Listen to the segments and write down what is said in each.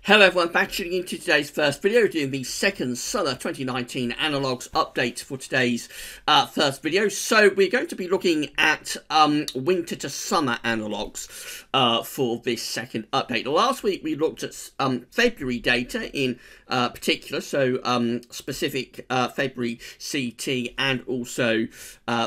Hello everyone, back tuning into today's first video, doing the second summer 2019 Analogues update for today's first video. So we're going to be looking at winter to summer analogues for this second update. Last week we looked at February data in particular, so specific February CT and also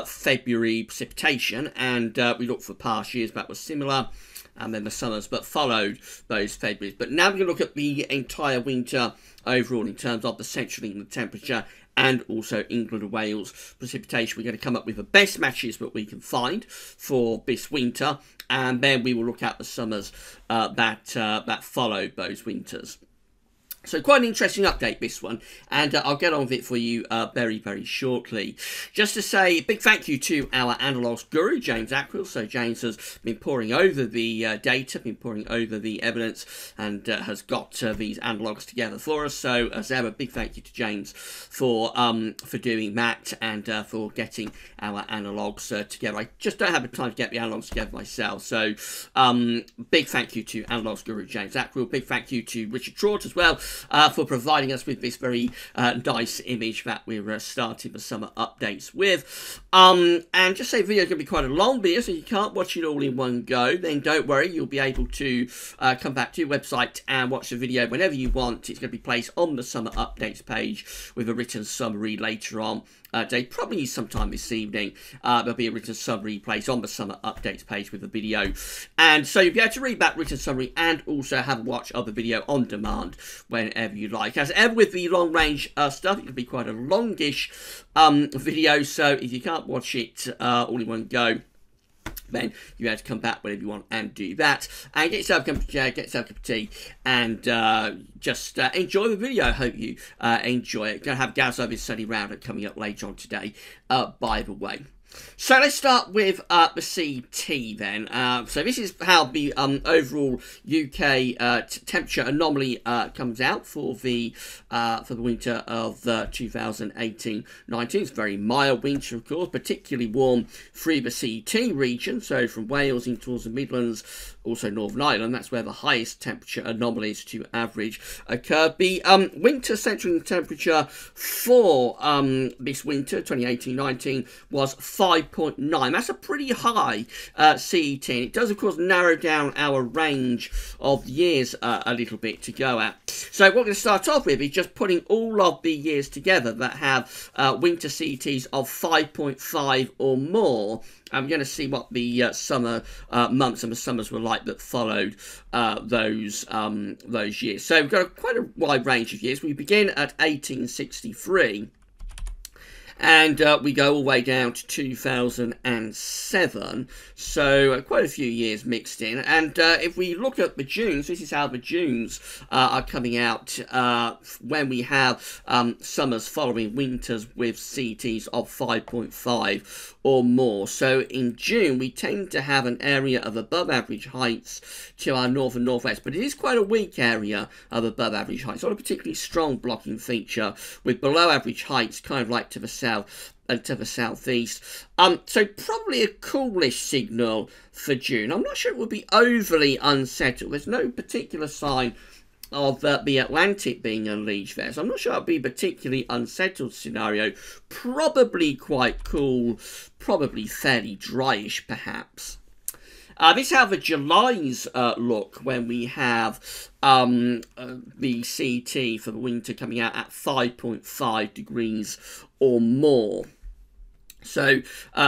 February precipitation, and we looked for past years that was similar. And then the summers, but followed those Februarys. But now we're going to look at the entire winter overall in terms of the Central England temperature and also England and Wales precipitation. We're going to come up with the best matches that we can find for this winter, and then we will look at the summers that followed those winters. So quite an interesting update, this one, and I'll get on with it for you very, very shortly. Just to say a big thank you to our Analogues guru, James Ackrill. So James has been poring over the data, been poring over the evidence, and has got these analogues together for us. So as ever, big thank you to James for doing that and for getting our analogues together. I just don't have the time to get the analogues together myself. So big thank you to Analogues guru, James Ackrill. Big thank you to Richard Trott as well, for providing us with this very nice image that we're starting the summer updates with. And just say the video is going to be quite a long video, so you can't watch it all in one go. Then don't worry, you'll be able to come back to your website and watch the video whenever you want. It's going to be placed on the summer updates page with a written summary later on. Probably sometime this evening, there'll be a written summary placed on the summer updates page with the video, and so you'll be able to read that written summary and also have a watch of the video on demand whenever you like. As ever with the long range stuff, it can be quite a longish video, so if you can't watch it all in one go, then you have to come back whenever you want and do that. And get yourself a cup of tea, and just enjoy the video. I hope you enjoy it. Going to have Gaz over his sunny roundup coming up later on today, by the way. So let's start with the CT then. So this is how the overall UK temperature anomaly comes out for the winter of 2018-19. It's a very mild winter, of course, particularly warm through the CT region. So from Wales in towards the Midlands, also Northern Ireland, that's where the highest temperature anomalies to average occur. The winter central temperature for this winter 2018-19 was 5.9. That's a pretty high CET, and it does of course narrow down our range of years a little bit to go at. So what we're going to start off with is just putting all of the years together that have winter CETs of 5.5 or more. I'm going to see what the summer months and the summers were like that followed those years. So we've got quite a wide range of years. We begin at 1863. And we go all the way down to 2007, so quite a few years mixed in. And if we look at the Junes, this is how the Junes are coming out when we have summers following winters with CETs of 5.5 or more. So in June, we tend to have an area of above average heights to our north and northwest, but it is quite a weak area of above average heights, not a particularly strong blocking feature, with below average heights kind of like to the south and to the southeast. So probably a coolish signal for June. I'm not sure it would be overly unsettled. There's no particular sign of the Atlantic being unleashed there, so I'm not sure it would be a particularly unsettled scenario. Probably quite cool, probably fairly dryish perhaps. This is how the Julys look when we have the CT for the winter coming out at 5.5 degrees or more. So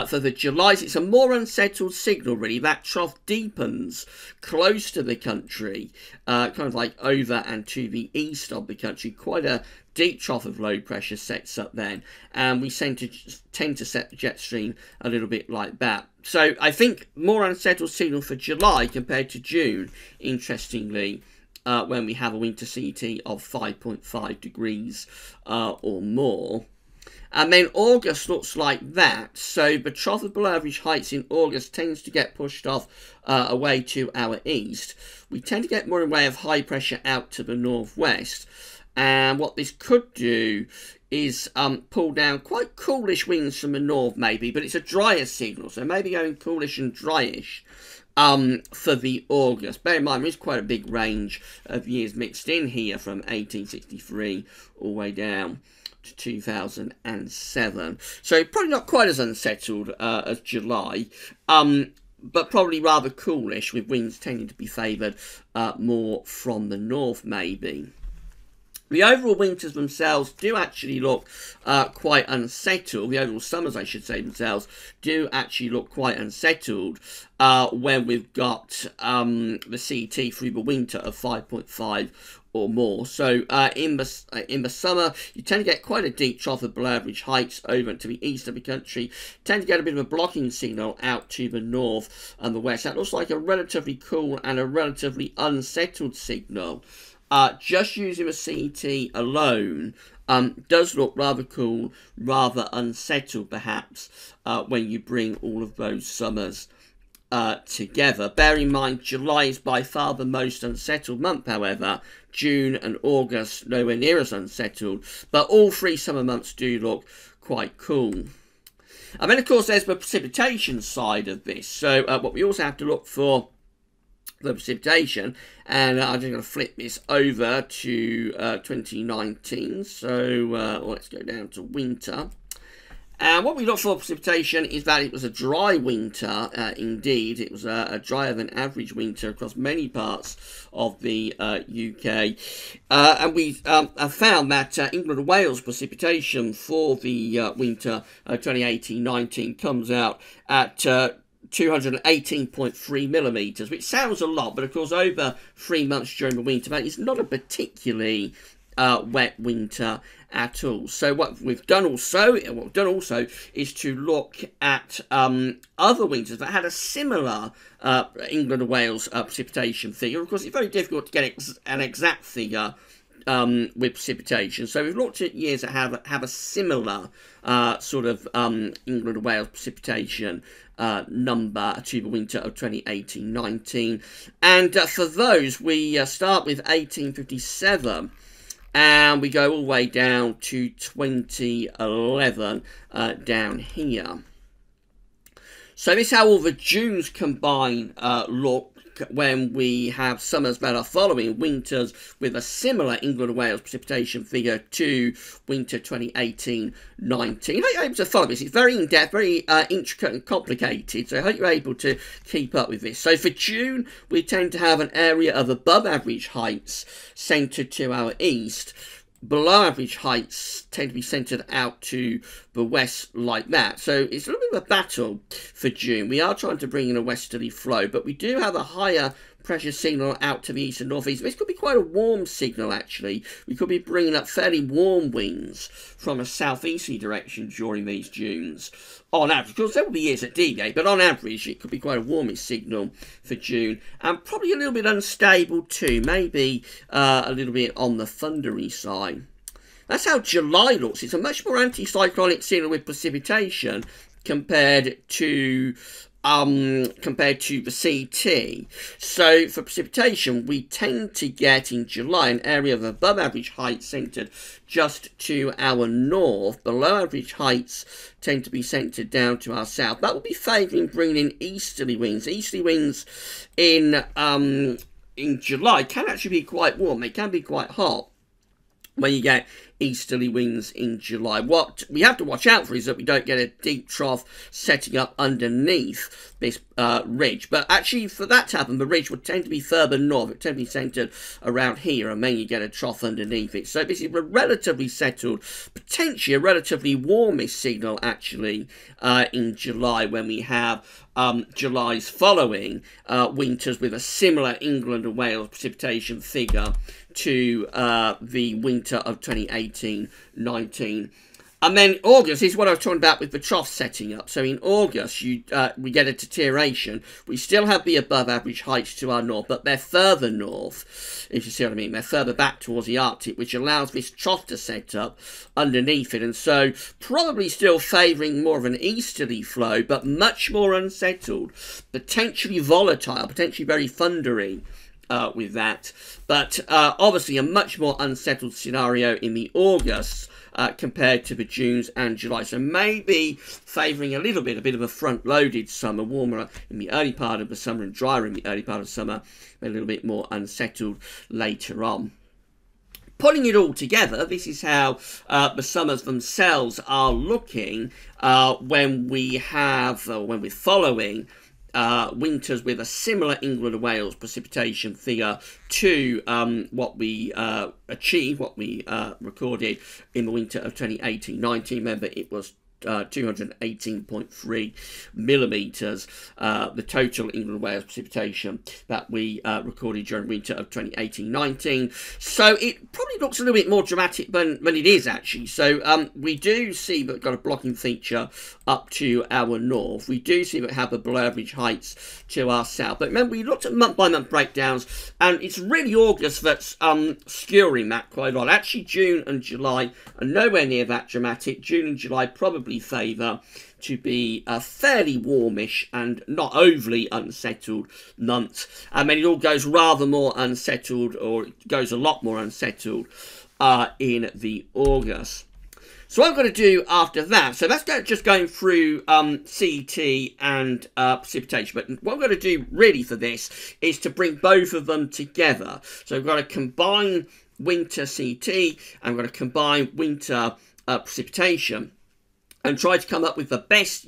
for the Julys, it's a more unsettled signal, really. That trough deepens close to the country, kind of like over and to the east of the country. Quite a deep trough of low pressure sets up then, and we tend to set the jet stream a little bit like that. So I think more unsettled signal for July compared to June, interestingly, when we have a winter CET of 5.5 degrees or more. And then August looks like that. So the trough of below average heights in August tends to get pushed off away to our east. We tend to get more in the way of high pressure out to the northwest. And what this could do is pull down quite coolish winds from the north maybe, but it's a drier signal, so maybe going coolish and dryish for the August. Bear in mind, there is quite a big range of years mixed in here from 1863 all the way down to 2007. So probably not quite as unsettled as July, but probably rather coolish, with winds tending to be favoured more from the north, maybe. The overall winters themselves do actually look quite unsettled. The overall summers, I should say, themselves do actually look quite unsettled when we've got the CET through the winter of 5.5 or more. So in the summer, you tend to get quite a deep trough of below average heights over to the east of the country. Tend to get a bit of a blocking signal out to the north and the west. That looks like a relatively cool and a relatively unsettled signal. Just using the CET alone does look rather cool, rather unsettled perhaps, when you bring all of those summers together. Bear in mind, July is by far the most unsettled month, however. June and August nowhere near as unsettled, but all three summer months do look quite cool. And then, of course, there's the precipitation side of this. So what we also have to look for the precipitation, and I'm just going to flip this over to 2019. So let's go down to winter. And what we look for precipitation is that it was a dry winter. Indeed, it was a drier than average winter across many parts of the UK. And we have found that England and Wales precipitation for the winter 2018-19 comes out at 218.3 millimetres, which sounds a lot, but of course over 3 months during the winter, that is not a particularly wet winter at all. So what we've done also is to look at other winters that had a similar England and Wales precipitation figure. Of course, it's very difficult to get an exact figure with precipitation. So we've looked at years that have a similar sort of England and Wales precipitation number to the winter of 2018-19. And for those, we start with 1857. And we go all the way down to 2011 down here. So this is how all the Junes combine look when we have summers that are following winters with a similar England and Wales precipitation figure to winter 2018-19. I hope you're able to follow this. It's very in-depth, very intricate and complicated, so I hope you're able to keep up with this. So for June, we tend to have an area of above average heights centred to our east. Below average heights tend to be centred out to the west like that. So it's a little bit of a battle for June. We are trying to bring in a westerly flow, but we do have a higher pressure signal out to the east and northeast. This could be quite a warm signal, actually. We could be bringing up fairly warm winds from a southeasterly direction during these Junes. On average, of course, there will be years that deviate, but on average, it could be quite a warmish signal for June. And probably a little bit unstable too, maybe a little bit on the thundery side. That's how July looks. It's a much more anticyclonic signal with precipitation compared to the CT. So for precipitation, we tend to get in July an area of above average height centred just to our north. Below average heights tend to be centred down to our south. That will be favouring bringing in easterly winds. Easterly winds in July can actually be quite warm. They can be quite hot when you get easterly winds in July. What we have to watch out for is that we don't get a deep trough setting up underneath this ridge. But actually, for that to happen, the ridge would tend to be further north. It tend to be centred around here, and then you get a trough underneath it. So this is a relatively settled, potentially a relatively warmish signal, actually, in July, when we have July's following winters with a similar England and Wales precipitation figure to the winter of 2018-19. And then August is what I was talking about with the trough setting up. So in August, we get a deterioration. We still have the above average heights to our north, but they're further north, if you see what I mean. They're further back towards the Arctic, which allows this trough to set up underneath it. And so probably still favouring more of an easterly flow, but much more unsettled, potentially volatile, potentially very thundery with that. But obviously a much more unsettled scenario in the August compared to the Junes and July. So maybe favouring a bit of a front-loaded summer, warmer in the early part of the summer and drier in the early part of summer, a little bit more unsettled later on. Putting it all together, this is how the summers themselves are looking when we're following winters with a similar England and Wales precipitation figure to what we recorded in the winter of 2018-19. Remember, it was 218.3 millimetres, the total England and Wales precipitation that we recorded during winter of 2018-19. So it probably looks a little bit more dramatic than it is actually. So we do see that we've got a blocking feature up to our north. We do see that we have the below average heights to our south. But remember, we looked at month by month breakdowns, and it's really August that's skewering that quite a lot. Actually, June and July are nowhere near that dramatic. June and July probably favour to be fairly warmish and not overly unsettled months. And then it all goes rather more unsettled, or it goes a lot more unsettled in the August. So what I'm going to do after that, so that's just going through CET and precipitation. But what I'm going to do really for this is to bring both of them together. So I've got to combine winter CET, and I'm going to combine winter precipitation, and try to come up with the best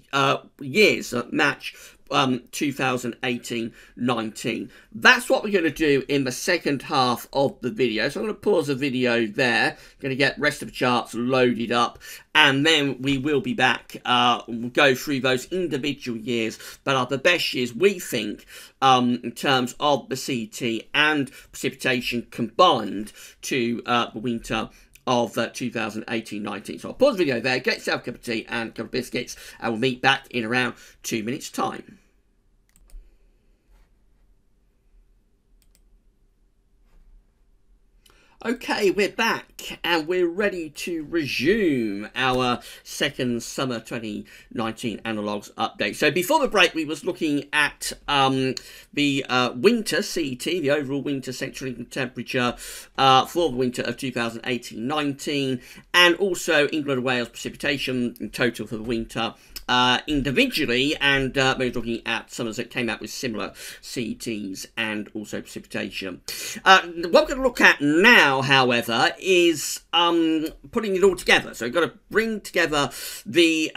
years that match 2018-19. That's what we're going to do in the second half of the video. So I'm going to pause the video there. I'm going to get rest of the charts loaded up, and then we will be back. We'll go through those individual years that are the best years we think in terms of the CET and precipitation combined to the winter of 2018-19. So I'll pause the video there, get yourself a cup of tea and a couple of biscuits, and we'll meet back in around 2 minutes' time. Okay, we're back and we're ready to resume our second summer 2019 Analogues update. So before the break, we was looking at the winter CET, the overall winter central England temperature for the winter of 2018-19, and also England and Wales precipitation in total for the winter individually, and we're looking at summers that came out with similar CETs and also precipitation. What we're going to look at now, however, is putting it all together. So we've got to bring together the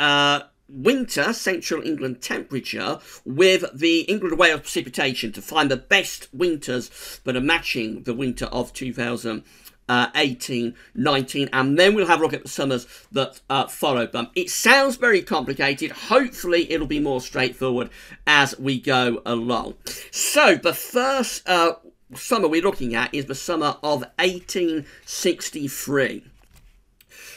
winter central England temperature with the England and Wales precipitation to find the best winters that are matching the winter of 2018-19, and then we'll have a look at the summers that followed them. It sounds very complicated. Hopefully it'll be more straightforward as we go along. So the first summer we're looking at is the summer of 1863.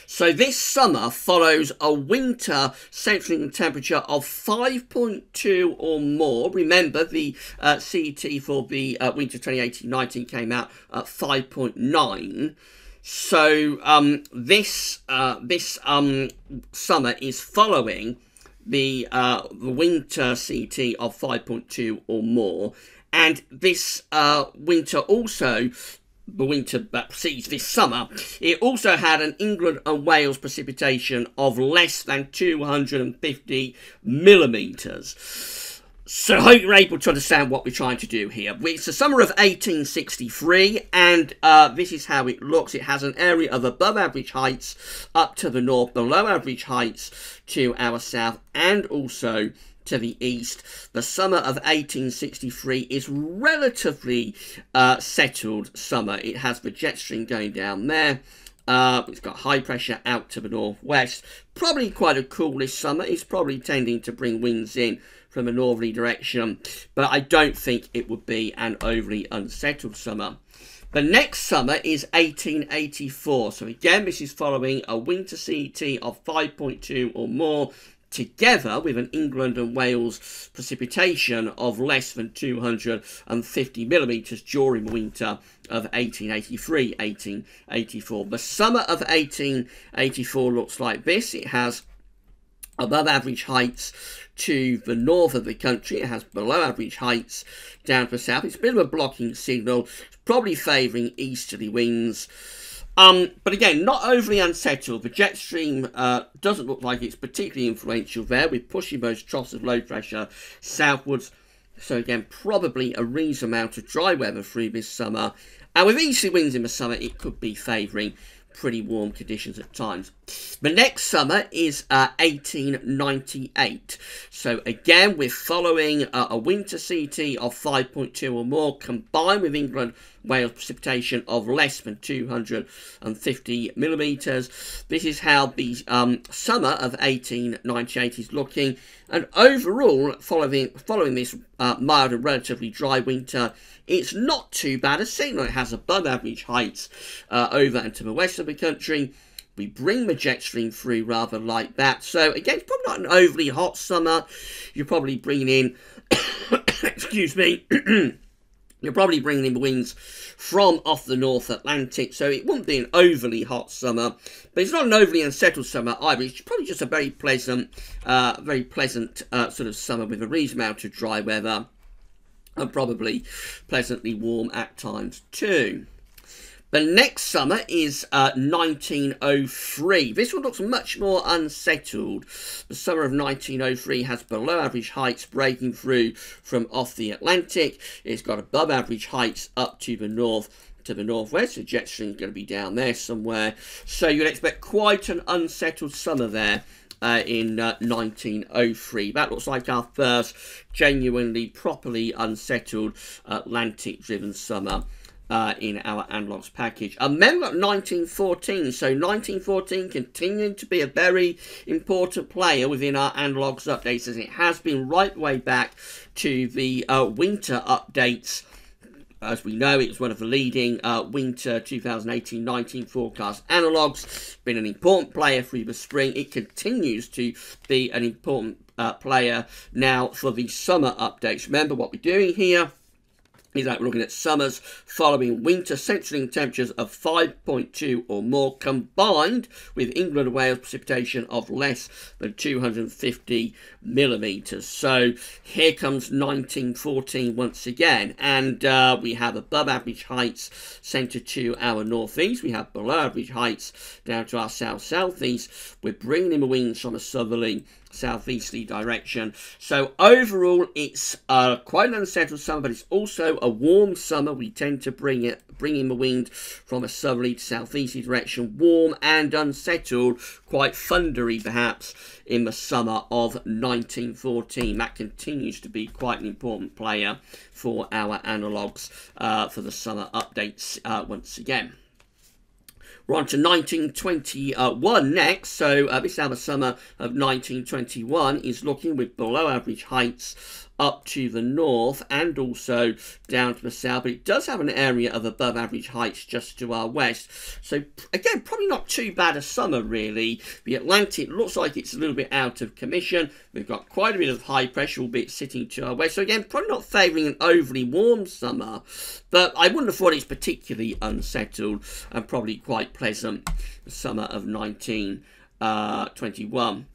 So this summer follows a winter central England temperature of 5.2 or more. Remember, the CET for the winter 2018-19 came out at 5.9. So this summer is following the winter CET of 5.2 or more. And this winter also, the winter that precedes this summer, it also had an England and Wales precipitation of less than 250 millimetres. So I hope you're able to understand what we're trying to do here. It's the summer of 1863, and this is how it looks. It has an area of above average heights up to the north, below average heights to our south, and also to the east. The summer of 1863 is relatively settled summer. It has the jet stream going down there. It's got high pressure out to the northwest. Probably quite a coolish summer. It's probably tending to bring winds in from a northerly direction, but I don't think it would be an overly unsettled summer. The next summer is 1884. So again, this is following a winter CET of 5.2 or more, together with an England and Wales precipitation of less than 250 millimetres during the winter of 1883-1884. The summer of 1884 looks like this. It has above average heights to the north of the country. It has below average heights down to the south. It's a bit of a blocking signal. It's probably favouring easterly winds. But again, not overly unsettled. The jet stream doesn't look like it's particularly influential there. We're pushing those troughs of low pressure southwards. So again, probably a reasonable amount of dry weather through this summer. And with easterly winds in the summer, it could be favouring pretty warm conditions at times. The next summer is 1898. So again, we're following a winter CT of 5.2 or more, combined with England Wales precipitation of less than 250 millimetres. This is how the summer of 1898 is looking. And overall, following this mild and relatively dry winter, it's not too bad. A signal it has above average heights over and to the west of the country. We bring the jet stream through rather like that. So again, it's probably not an overly hot summer. You're probably bringing in, excuse me, you're probably bringing in the winds from off the North Atlantic. So it won't be an overly hot summer, but it's not an overly unsettled summer either. It's probably just a very pleasant sort of summer with a reasonable amount of dry weather. And probably pleasantly warm at times too. The next summer is 1903. This one looks much more unsettled. The summer of 1903 has below average heights breaking through from off the Atlantic. It's got above average heights up to the northwest. The jet stream is going to be down there somewhere. So you'd expect quite an unsettled summer there. In 1903. That looks like our first genuinely, properly unsettled Atlantic-driven summer in our Analogues package. And then we've got 1914. So 1914 continuing to be a very important player within our Analogues updates, as it has been right way back to the winter updates. As we know, it was one of the leading winter 2018-19 forecast analogues. Been an important player through the spring. It continues to be an important player now for the summer updates. Remember what we're doing here is that we're looking at summers following winter central temperatures of 5.2 or more, combined with England and Wales precipitation of less than 250 millimetres. So here comes 1914 once again, and we have above average heights centred to our northeast. We have below average heights down to our south-southeast. We're bringing in the winds from a southerly southeasterly direction. So overall, it's quite an unsettled summer, but it's also a warm summer. We tend to bring in the wind from a southerly to southeasterly direction, warm and unsettled, quite thundery perhaps in the summer of 1914. That continues to be quite an important player for our analogues for the summer updates once again. We're on to 1921 next. So this is how the summer of 1921 is looking, with below average heights up to the north and also down to the south, but it does have an area of above average heights just to our west. So again, probably not too bad a summer really. The Atlantic looks like it's a little bit out of commission. We've got quite a bit of high pressure, albeit sitting to our west. So again, probably not favouring an overly warm summer, but I wouldn't have thought it's particularly unsettled and probably quite pleasant. The summer of 1921.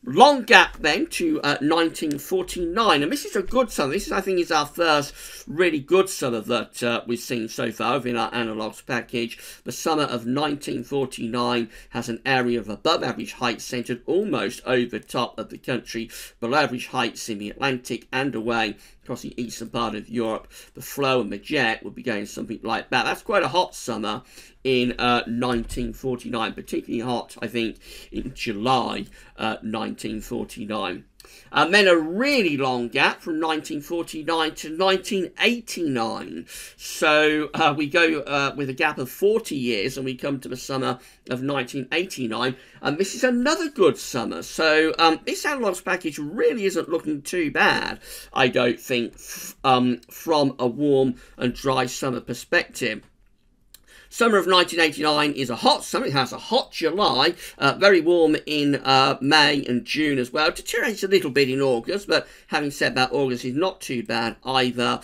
Long gap then to 1949, and this is a good summer. This is, I think, is our first really good summer that we've seen so far within our analogues package. The summer of 1949 has an area of above average height centred almost over top of the country, below average heights in the Atlantic and away across the eastern part of Europe. The flow and the jet would be going something like that. That's quite a hot summer in 1949, particularly hot, I think, in July 1949. And then a really long gap from 1949 to 1989. So we go with a gap of 40 years and we come to the summer of 1989. And this is another good summer. So this analogues package really isn't looking too bad, I don't think, from a warm and dry summer perspective. Summer of 1989 is a hot summer. It has a hot July, very warm in May and June as well. It deteriorates a little bit in August, but having said that, August is not too bad either.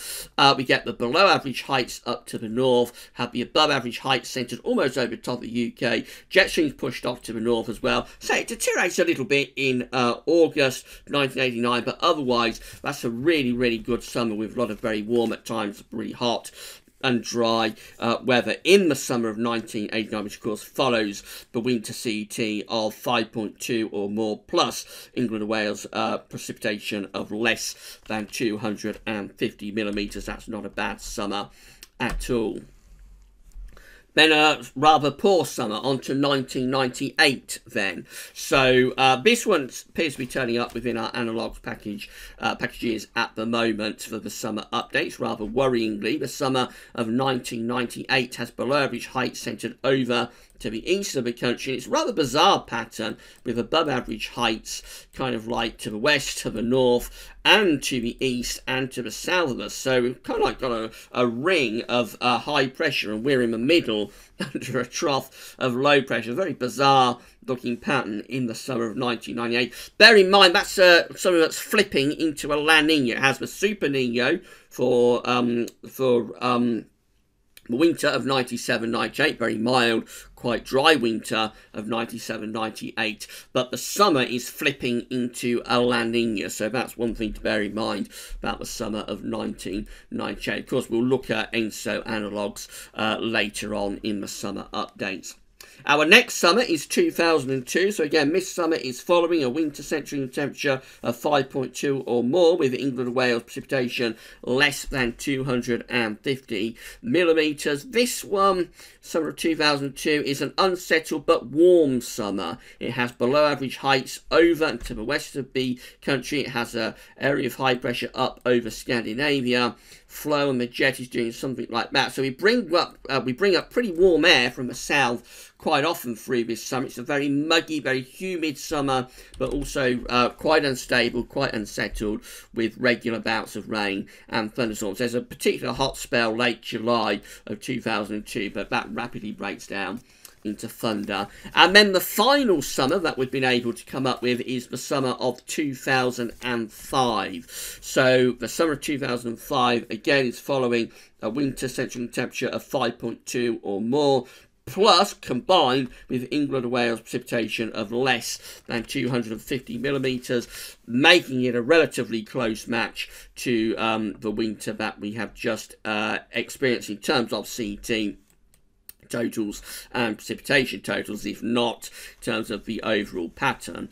We get the below average heights up to the north, have the above average heights centred almost over the top of the UK. Jet streams pushed off to the north as well. So it deteriorates a little bit in August 1989, but otherwise that's a really, really good summer with a lot of very warm, at times really hot and dry weather in the summer of 1989, which of course follows the winter CET of 5.2 or more, plus England and Wales precipitation of less than 250 millimetres. That's not a bad summer at all. Then a rather poor summer, on to 1998 then. So this one appears to be turning up within our Analogues packages at the moment for the summer updates. Rather worryingly, the summer of 1998 has below average height centred over to the east of the country. It's a rather bizarre pattern with above average heights kind of like to the west, to the north, and to the east and to the south of us. So we've kind of like got a ring of high pressure, and we're in the middle under a trough of low pressure. Very bizarre looking pattern in the summer of 1998. Bear in mind that's something that's flipping into a La Nina. It has the Super Nino for the winter of 97-98, very mild, quite dry winter of 97-98, but the summer is flipping into a La Nina, so that's one thing to bear in mind about the summer of 1998. Of course, we'll look at ENSO analogues later on in the summer updates. Our next summer is 2002, so again this summer is following a winter central temperature of 5.2 or more, with England and Wales precipitation less than 250 millimetres. This one, summer of 2002, is an unsettled but warm summer. It has below average heights over and to the west of the country. It has an area of high pressure up over Scandinavia. Flow and the jet is doing something like that. So we bring up pretty warm air from the south quite often through this summer. It's a very muggy, very humid summer, but also quite unstable, quite unsettled, with regular bouts of rain and thunderstorms. There's a particular hot spell late July of 2002, but that rapidly breaks down into thunder. And then the final summer that we've been able to come up with is the summer of 2005. So the summer of 2005 again is following a winter central temperature of 5.2 or more, plus combined with England and Wales precipitation of less than 250 millimetres, making it a relatively close match to the winter that we have just experienced in terms of CET totals and precipitation totals, if not in terms of the overall pattern.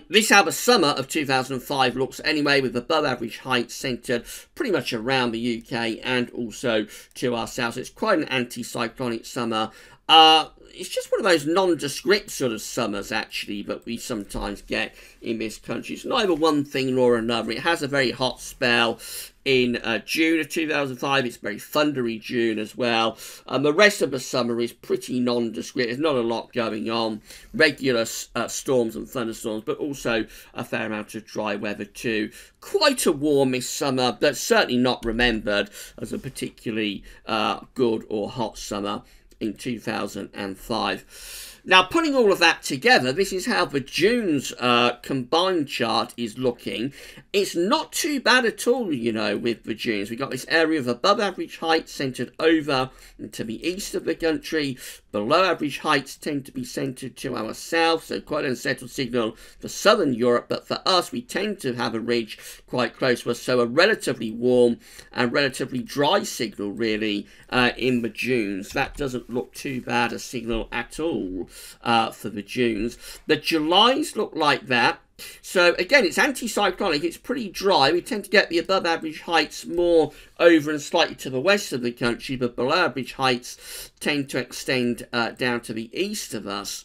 This is how the summer of 2005 looks anyway, with above average height centred pretty much around the UK and also to our south. So it's quite an anticyclonic summer. It's just one of those nondescript sort of summers, actually, that we sometimes get in this country. It's neither one thing nor another. It has a very hot spell in June of 2005. It's a very thundery June as well. The rest of the summer is pretty nondescript. There's not a lot going on. Regular storms and thunderstorms, but also a fair amount of dry weather too. Quite a warmish summer, but certainly not remembered as a particularly good or hot summer in 2005. Now, putting all of that together, this is how the June's combined chart is looking. It's not too bad at all, you know, with the Junes. We've got this area of above average height centred over to the east of the country. Below average heights tend to be centred to our south, so quite an unsettled signal for southern Europe. But for us, we tend to have a ridge quite close to us, so a relatively warm and relatively dry signal, really, in the Junes. That doesn't look too bad a signal at all for the Junes. The Julys look like that. So again, it's anticyclonic, it's pretty dry. We tend to get the above average heights more over and slightly to the west of the country, but below average heights tend to extend down to the east of us.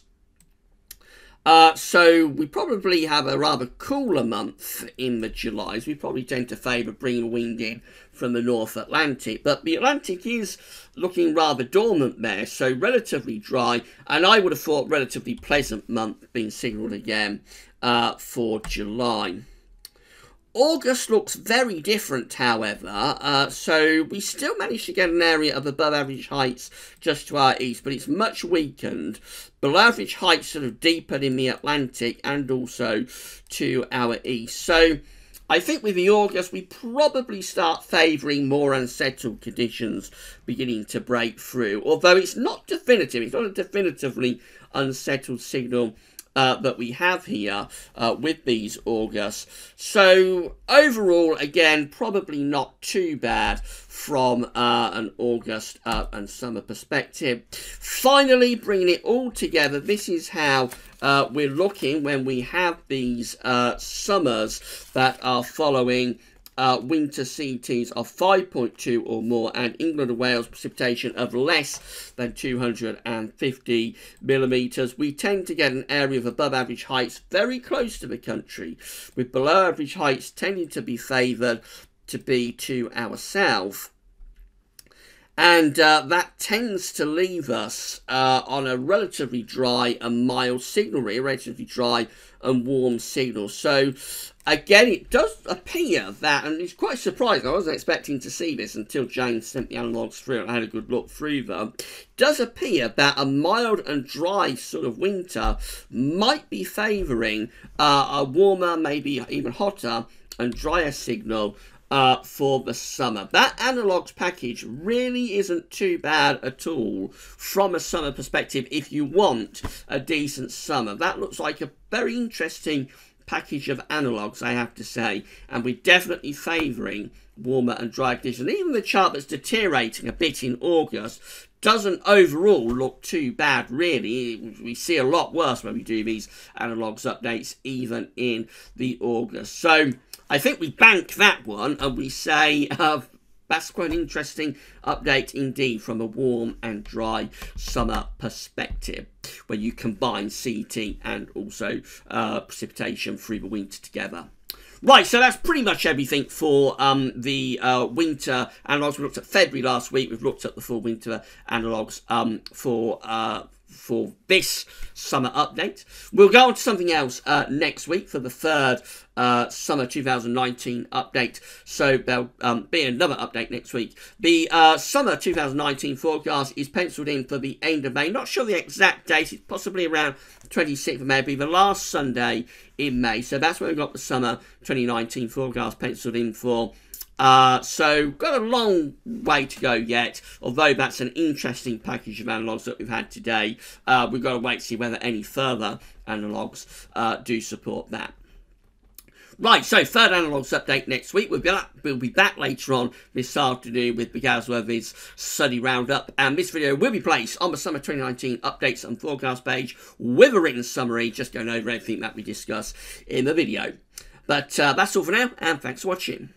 So we probably have a rather cooler month in the Julys. We probably tend to favour bringing wind in from the North Atlantic, but the Atlantic is looking rather dormant there, so relatively dry, and I would have thought relatively pleasant month being signalled again for July. August looks very different, however, so we still managed to get an area of above average heights just to our east, but it's much weakened. Below average heights sort of deeper in the Atlantic and also to our east. So I think with the August, we probably start favouring more unsettled conditions beginning to break through, although it's not definitive. It's not a definitively unsettled signal that we have here with these August. So overall, again, probably not too bad from an August and summer perspective. Finally, bringing it all together, this is how we're looking when we have these summers that are following winter CTs of 5.2 or more, and England and Wales precipitation of less than 250 millimetres. We tend to get an area of above average heights very close to the country, with below average heights tending to be favoured to be to our south. And that tends to leave us on a relatively dry and mild signal, really, relatively dry and warm signal. So, again, it does appear that, and it's quite surprising, I wasn't expecting to see this until James sent the analogues through and I had a good look through them. It does appear that a mild and dry sort of winter might be favouring a warmer, maybe even hotter and drier signal for the summer. That Analogues package really isn't too bad at all from a summer perspective if you want a decent summer. That looks like a very interesting package of Analogues, I have to say, and we're definitely favouring warmer and drier conditions. Even the chart that's deteriorating a bit in August doesn't overall look too bad, really. We see a lot worse when we do these Analogues updates, even in the August. So I think we bank that one and we say that's quite an interesting update indeed from a warm and dry summer perspective, where you combine CT and also precipitation through the winter together. Right, so that's pretty much everything for the winter analogues. We looked at February last week. We've looked at the full winter analogues for this summer update. We'll go on to something else next week for the third summer 2019 update. So there'll be another update next week. The summer 2019 forecast is penciled in for the end of May. Not sure the exact date. It's possibly around the 26th of May. It'll be the last Sunday in May. So that's when we've got the summer 2019 forecast penciled in for. So got a long way to go yet, although that's an interesting package of analogues that we've had today. We've got to wait to see whether any further analogues do support that. Right, so third analogues update next week. We'll be back later on this afternoon with Bigasworthy's study roundup, and this video will be placed on the summer 2019 updates and forecast page with a written summary, just going over everything that we discuss in the video. But that's all for now, and thanks for watching.